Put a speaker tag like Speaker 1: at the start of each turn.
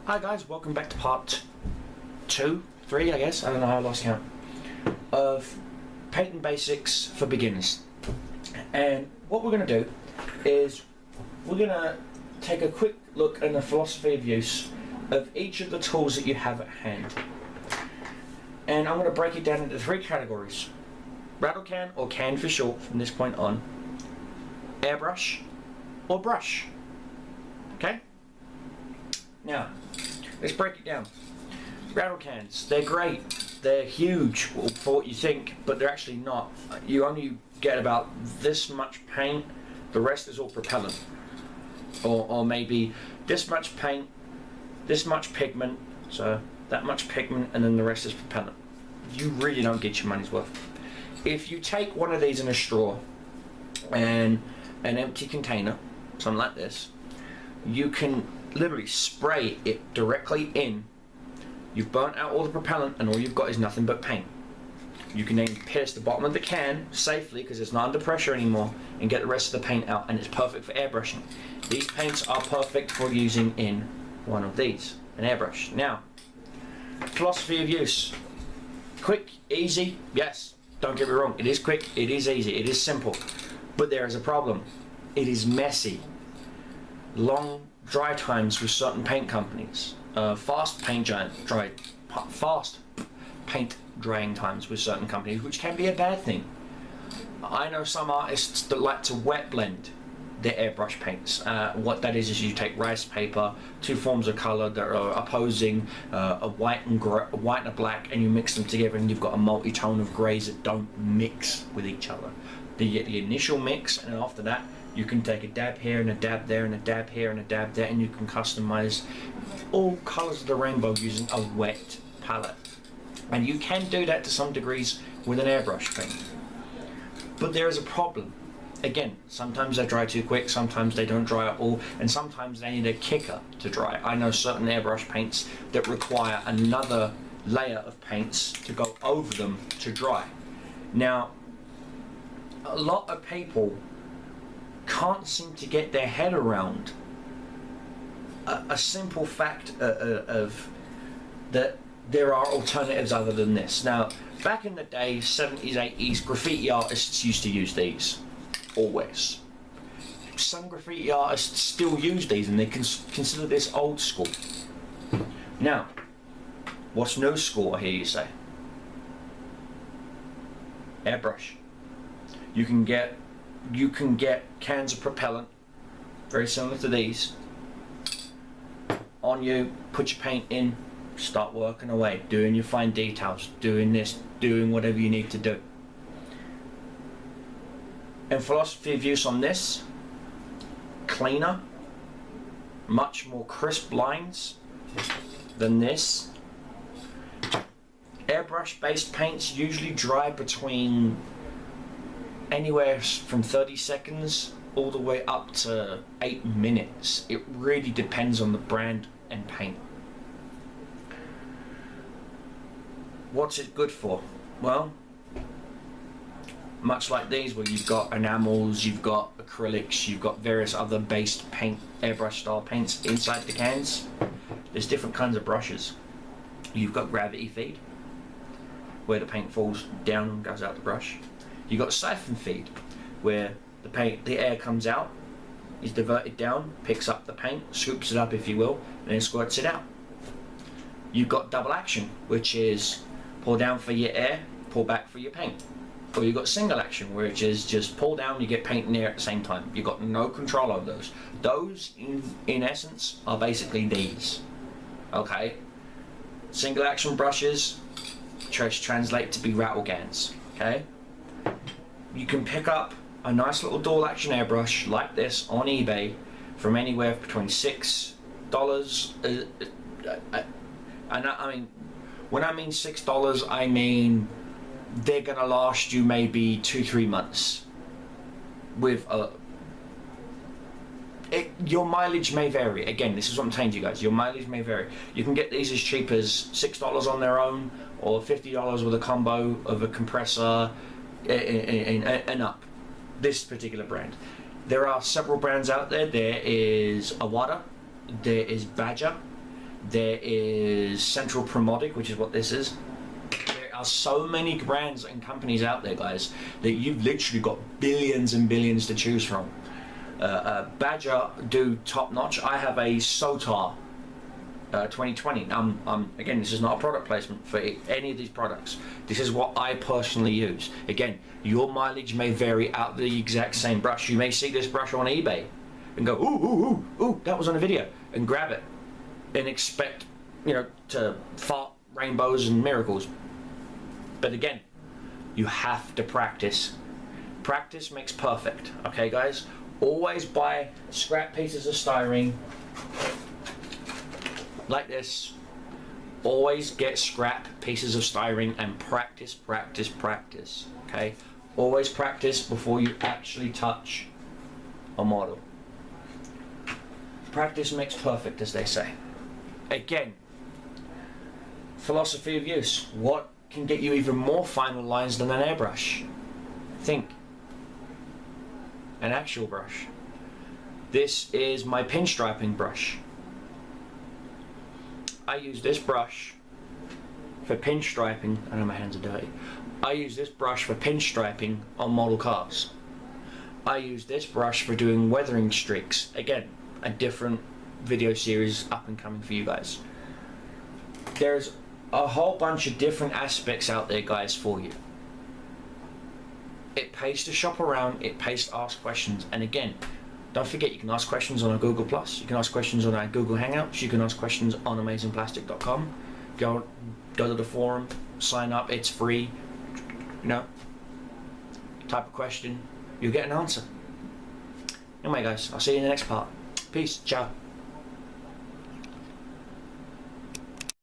Speaker 1: Hi guys, welcome back to part 2, 3 I guess, I don't know how I lost count, of painting basics for beginners. And what we're going to do is we're going to take a quick look at the philosophy of use of each of the tools that you have at hand. And I'm going to break it down into 3 categories: rattle can, or can for short from this point on, airbrush, or brush. Okay? Now, let's break it down. Rattle cans, they're great. They're huge for what you think, but they're actually not. You only get about this much paint, the rest is all propellant. Or maybe this much paint, this much pigment, so that much pigment, and then the rest is propellant. You really don't get your money's worth. If you take one of these in a straw and an empty container, something like this, you can literally spray it directly in. You've burnt out all the propellant and all you've got is nothing but paint. You can then pierce the bottom of the can safely because it's not under pressure anymore and get the rest of the paint out, and it's perfect for airbrushing. These paints are perfect for using in one of these, an airbrush. Now, philosophy of use. Quick, easy, yes, don't get me wrong, it is quick, it is easy, it is simple, but there is a problem. It is messy. Long dry times with certain paint companies, fast paint drying times with certain companies, which can be a bad thing. I know some artists that like to wet blend their airbrush paints. What that is you take rice paper, 2 forms of color that are opposing, a white and a black, and you mix them together, and you've got a multi-tone of grays that don't mix with each other. You get the initial mix, and then after that you can take a dab here and a dab there and a dab here and a dab there, and you can customize all colors of the rainbow using a wet palette. And you can do that to some degrees with an airbrush paint. But there is a problem. Again, sometimes they dry too quick, sometimes they don't dry at all, and sometimes they need a kicker to dry. I know certain airbrush paints that require another layer of paints to go over them to dry. Now, a lot of people can't seem to get their head around a simple fact of that there are alternatives other than this. Now, back in the day, 70s, 80s, graffiti artists used to use these, always. Some graffiti artists still use these, and they consider this old school. Now, what's new school, I hear you say? Airbrush. You can get cans of propellant, very similar to these, on you, put your paint in, start working away, doing your fine details, doing this, doing whatever you need to do. And philosophy of use on this: cleaner, much more crisp lines than this. Airbrush based paints usually dry between anywhere from 30 seconds all the way up to 8 minutes. It really depends on the brand and paint. What's it good for? Well, much like these, where you've got enamels, you've got acrylics, you've got various other based paint, airbrush style paints inside the cans, there's different kinds of brushes. You've got gravity feed, where the paint falls down and goes out the brush. You've got siphon feed, where the air comes out, is diverted down, picks up the paint, scoops it up if you will, and then squirts it out. You've got double action, which is pull down for your air, pull back for your paint. Or you've got single action, which is just pull down, you get paint in there at the same time. You've got no control over those. Those, in essence, are basically these. Okay? Single action brushes translate to be rattle cans. Okay? You can pick up a nice little dual action airbrush like this on eBay from anywhere between $6. And I mean, when I mean $6, I mean they're gonna last you maybe 2-3 months. With your mileage may vary. Again, this is what I'm saying to you guys. Your mileage may vary. You can get these as cheap as $6 on their own, or $50 with a combo of a compressor and up. This particular brand. There are several brands out there. There is Awada, there is Badger, There is Central Promodic, which is what this is. There are so many brands and companies out there, guys, that you've literally got billions and billions to choose from. Badger do top notch. I have a Sotar 2020. Again, this is not a product placement for any of these products. This is what I personally use. Again, your mileage may vary out the exact same brush. You may see this brush on eBay and go, ooh, ooh, ooh, ooh, that was on a video, and grab it and expect, you know, to fart rainbows and miracles. But again, you have to practice. Practice makes perfect, okay guys? Always buy scrap pieces of styrene like this. Always get scrap pieces of styrene and practice, practice, practice, okay? Always practice before you actually touch a model. Practice makes perfect, as they say. Again, philosophy of use. What can get you even more final lines than an airbrush? Think. An actual brush. This is my pinstriping brush. I use this brush for pinstriping. I know my hands are dirty. I use this brush for pinstriping on model cars. I use this brush for doing weathering streaks. Again, a different video series up and coming for you guys. There's a whole bunch of different aspects out there, guys, for you. It pays to shop around, it pays to ask questions, and again, don't forget, you can ask questions on our Google+, you can ask questions on our Google Hangouts, you can ask questions on amazingplastic.com. Go to the forum, sign up, it's free, you know, type a question, you'll get an answer. Anyway guys, I'll see you in the next part. Peace, ciao.